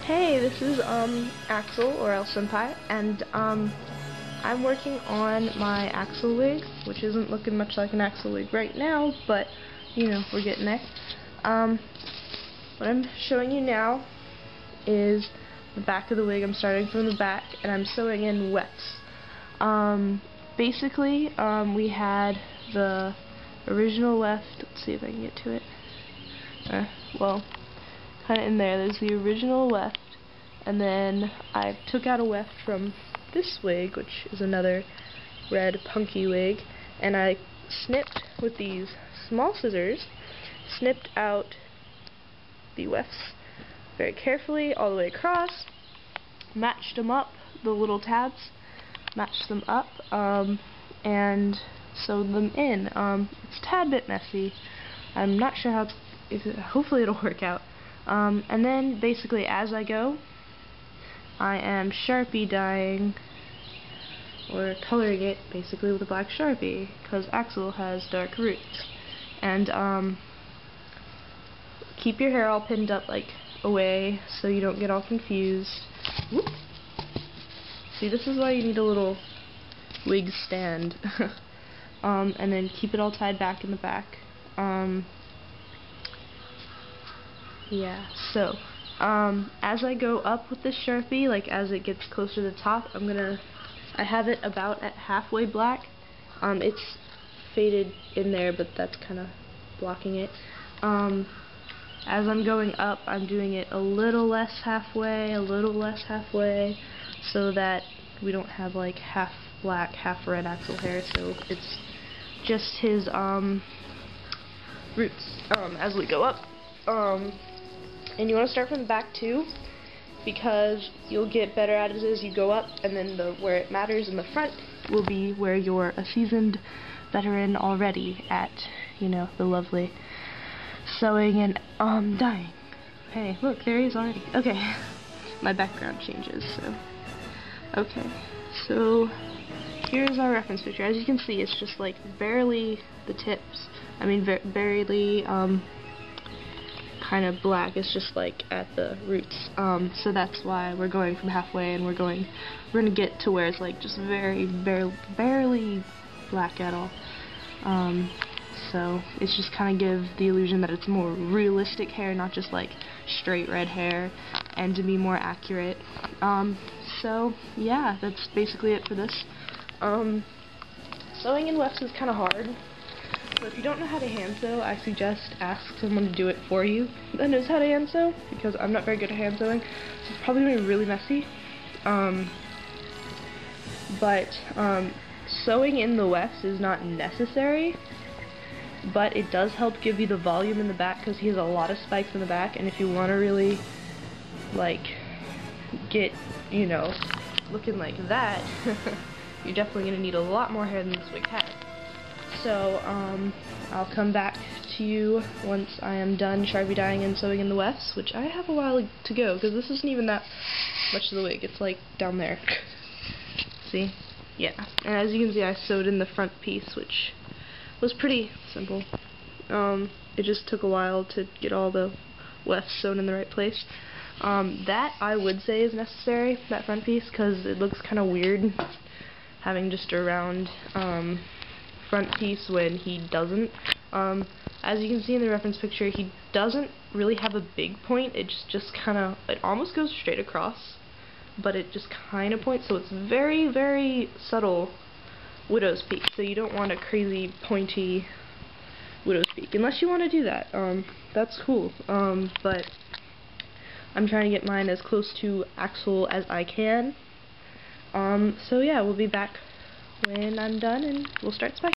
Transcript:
Hey, this is Axel, or El Senpai, and I'm working on my Axel wig, which isn't looking much like an Axel wig right now, but you know, we're getting there. What I'm showing you now is the back of the wig. I'm starting from the back, and I'm sewing in Wefts. Basically, we had the original weft. Let's see if I can get to it. Well, kind of in there. There's the original weft, and then I took out a weft from this wig, which is another red punky wig, and I snipped with these small scissors, snipped out the wefts very carefully all the way across, matched them up, the little tabs, matched them up, and sewed them in. It's a tad bit messy. I'm not sure how hopefully it'll work out. And then basically as I go, I am Sharpie dyeing or coloring it basically with a black Sharpie, because Axel has dark roots. And keep your hair all pinned up like away so you don't get all confused. Whoop. See, this is why you need a little wig stand. And then keep it all tied back in the back. Yeah, so as I go up with this Sharpie, like as it gets closer to the top, I have it about at halfway black. It's faded in there, but that's kind of blocking it. As I'm going up, I'm doing it a little less halfway, so that we don't have like half black, half red Axel hair, so it's just his roots as we go up. And you want to start from the back too, because you'll get better at it as you go up, and then where it matters in the front will be where you're a seasoned veteran already at, you know, the lovely sewing and dyeing. Hey, look, there he is already. Okay, my background changes, so. Okay, so here's our reference picture. As you can see, it's just like barely the tips. I mean, barely kind of black. It's just like at the roots. So that's why we're going from halfway, and we're gonna get to where it's like just barely black at all. So it's just kind of give the illusion that it's more realistic hair, not just like straight red hair, and to be more accurate. So yeah, that's basically it for this. Sewing in wefts is kind of hard. So if you don't know how to hand sew, I suggest ask someone to do it for you that knows how to hand sew, because I'm not very good at hand sewing. It's probably going to be really messy. But sewing in the wefts is not necessary, but it does help give you the volume in the back, because he has a lot of spikes in the back, and if you want to really like get, you know, looking like that, you're definitely going to need a lot more hair than this wig has. So, I'll come back to you once I am done Sharpie dyeing and sewing in the wefts, which I have a while to go, because this isn't even that much of the wig. It's like down there. See? Yeah. And as you can see, I sewed in the front piece, which was pretty simple. It just took a while to get all the wefts sewn in the right place. That I would say is necessary, that front piece, because it looks kind of weird having just a round front piece when he doesn't. As you can see in the reference picture, he doesn't really have a big point. It's just kind of, it almost goes straight across, but it just kind of points, so it's very, very subtle widow's peak. So you don't want a crazy pointy widow's peak, unless you want to do that. That's cool. But I'm trying to get mine as close to Axel as I can. So yeah, we'll be back when I'm done, and we'll start spiking.